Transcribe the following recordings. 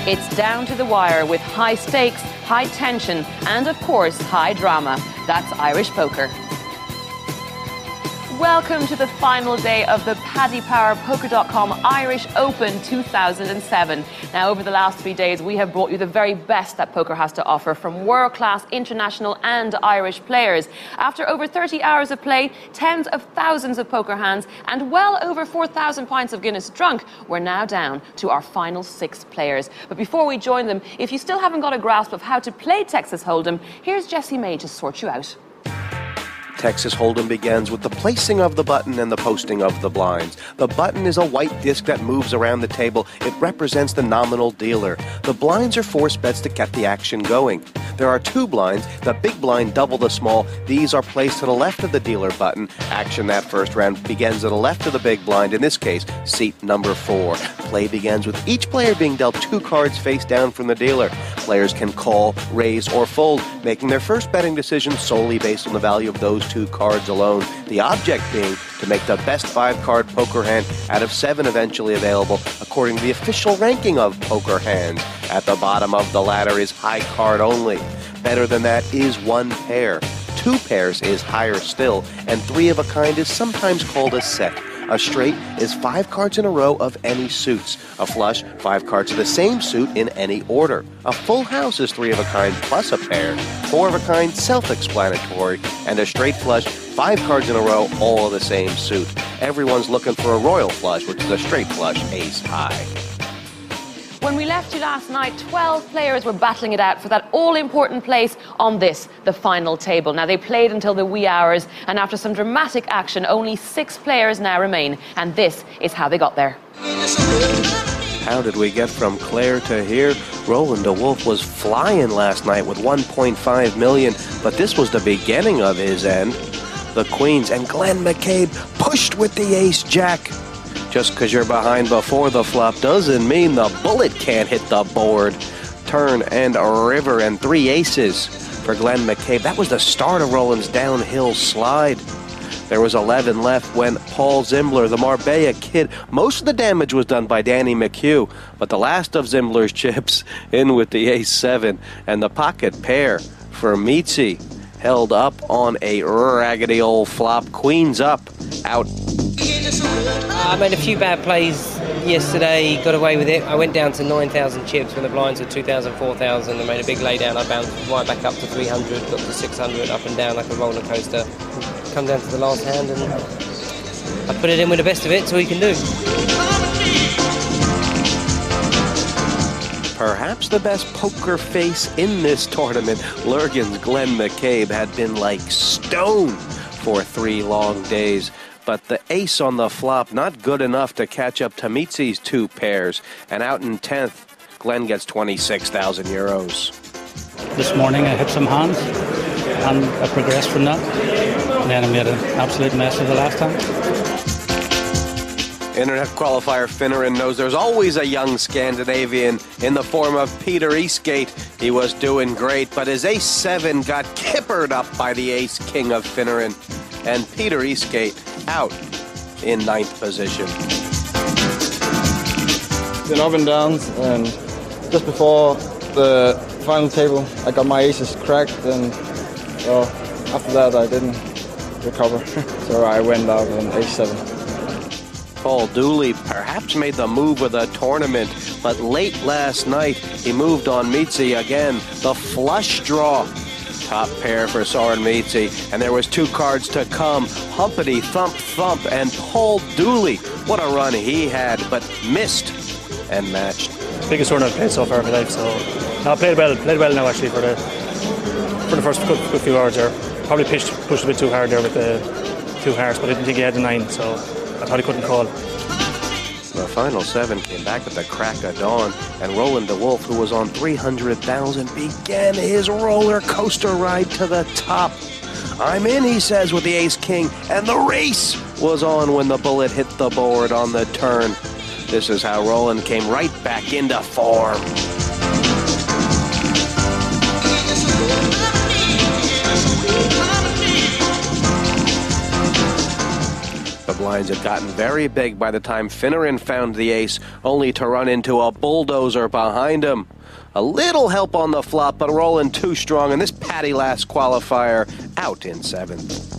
It's down to the wire with high stakes, high tension, and of course, high drama. That's Irish poker. Welcome to the final day of the Paddy Power Poker.com Irish Open 2007. Now, over the last 3 days, we have brought you the very best that poker has to offer from world-class international and Irish players. After over 30 hours of play, tens of thousands of poker hands, and well over 4,000 pints of Guinness drunk, we're now down to our final 6 players. But before we join them, if you still haven't got a grasp of how to play Texas Hold'em, here's Jessie May to sort you out. Texas Hold'em begins with the placing of the button and the posting of the blinds. The button is a white disc that moves around the table. It represents the nominal dealer. The blinds are force bets to get the action going. There are 2 blinds, the big blind double the small. These are placed to the left of the dealer button. Action that first round begins to the left of the big blind, in this case, seat number 4. Play begins with each player being dealt 2 cards face down from the dealer. Players can call, raise, or fold, making their first betting decision solely based on the value of those 2 cards alone. The object being to make the best 5-card poker hand out of 7 eventually available, according to the official ranking of poker hands. At the bottom of the ladder is high card only. Better than that is 1 pair. 2 pairs is higher still, and 3 of a kind is sometimes called a set. A straight is 5 cards in a row of any suits. A flush, 5 cards of the same suit in any order. A full house is 3 of a kind plus a pair. 4 of a kind, self-explanatory. And a straight flush, 5 cards in a row, all of the same suit. Everyone's looking for a royal flush, which is a straight flush, ace high. When we left you last night, 12 players were battling it out for that all-important place on this, the final table. Now, they played until the wee hours, and after some dramatic action, only 6 players now remain. And this is how they got there. How did we get from Clare to here? Roland de Wolf was flying last night with 1.5 million, but this was the beginning of his end. The Queens and Glenn McCabe pushed with the ace-jack. Just because you're behind before the flop doesn't mean the bullet can't hit the board. Turn and a river and 3 aces for Glenn McCabe. That was the start of Roland's downhill slide. There was 11 left when Paul Zimler, the Marbella kid, most of the damage was done by Danny McHugh, but the last of Zimler's chips in with the ace-7 and the pocket pair for Mitzi held up on a raggedy old flop. Queens up, out. I made a few bad plays yesterday, got away with it. I went down to 9,000 chips when the blinds were 2,000, 4,000. I made a big laydown. I bounced right back up to 300, got to 600, up and down like a roller coaster. Come down to the last hand and I put it in with the best of it, so we can do. Perhaps the best poker face in this tournament, Lurgan's Glenn McCabe had been like stone for 3 long days. But the ace on the flop, not good enough to catch up to Mitzi's 2 pairs. And out in 10th, Glenn gets 26,000 euros. This morning I hit some hands, and I progressed from that. And then I made an absolute mess of the last time. Internet qualifier Finneran knows there's always a young Scandinavian in the form of Peter Eastgate. He was doing great, but his ace-7 got kippered up by the ace-king of Finneran. And Peter Eastgate out in 9th position. Been up and downs, and just before the final table, I got my aces cracked, and well, after that I didn't recover. So I went out on ace-7. Paul Dooley perhaps made the move of the tournament, but late last night he moved on Mitzi again. The flush draw. Top pair for Soren Mitzi, and there was 2 cards to come. Humpity Thump Thump and Paul Dooley. What a run he had, but missed and matched. Biggest tournament I've played so far in my life, so no, I played well now actually for the first good few hours there. Probably pushed a bit too hard there with the 2 hearts, but I didn't think he had the 9, so I thought he couldn't call. The final 7 came back at the crack of dawn, and Roland de Wolf, who was on 300,000, began his roller coaster ride to the top. I'm in, he says, with the ace-king, and the race was on when the bullet hit the board on the turn. This is how Roland came right back into form. The blinds had gotten very big by the time Finneran found the ace, only to run into a bulldozer behind him. A little help on the flop, but rolling too strong, and this Paddy last qualifier out in 7th.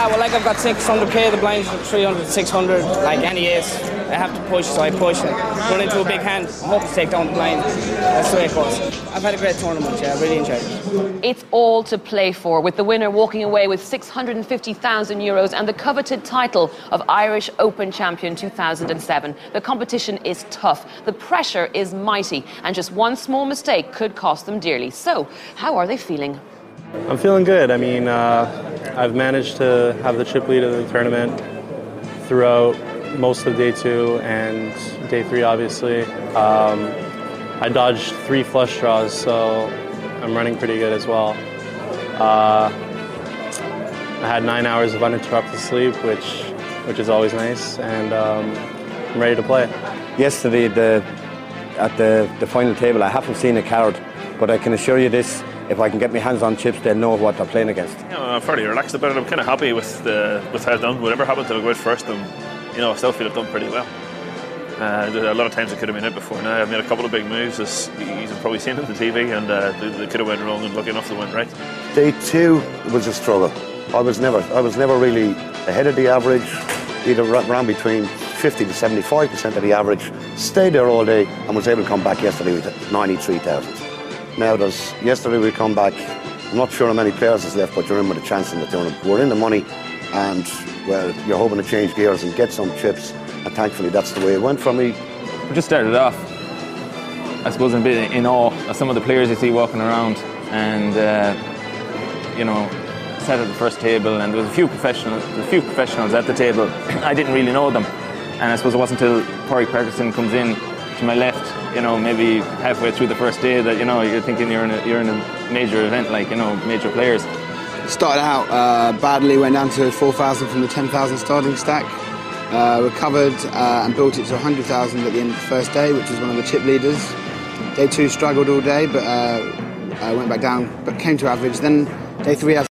Well, like I've got 600k, the blinds are 300, 600, like any ace. I have to push, so I push and run into a big hand. I hope to take down the blind. That's the way it goes. I've had a great tournament, yeah, I really enjoyed it. It's all to play for, with the winner walking away with €650,000 and the coveted title of Irish Open Champion 2007. The competition is tough, the pressure is mighty, and just one small mistake could cost them dearly. So, how are they feeling? I'm feeling good. I mean, I've managed to have the chip lead of the tournament throughout most of day 2 and day 3, obviously. I dodged 3 flush draws, so I'm running pretty good as well. I had 9 hours of uninterrupted sleep, which is always nice, and I'm ready to play. Yesterday, at the final table, I haven't seen a card, but I can assure you this. If I can get my hands on chips, they'll know what they're playing against. I'm fairly relaxed about it. I'm kind of happy with how I've done. Whatever happened to go out first, I still feel I've done pretty well. A lot of times I could have been out before now. I've made a couple of big moves, as you've probably seen on the TV, and they could have went wrong and lucky enough to win right. Day 2 was a struggle. I was never really ahead of the average, either around between 50 to 75% of the average. Stayed there all day and was able to come back yesterday with 93,000. Now yesterday we come back, I'm not sure how many players is left, but you're in with a chance in the tournament. We're in the money and, well, you're hoping to change gears and get some chips, and thankfully that's the way it went for me. We just started off, I suppose, a bit in awe of some of the players you see walking around, and, sat at the first table, and there was a few professionals at the table. I didn't really know them, and I suppose it wasn't until Pádraig Parkinson comes in to my left, maybe halfway through the first day, that you're thinking you're in a major event, major players. Started out badly, went down to 4,000 from the 10,000 starting stack. Recovered and built it to 100,000 at the end of the first day, which was one of the chip leaders. Day 2 struggled all day, but I went back down, but came to average. Then day 3 had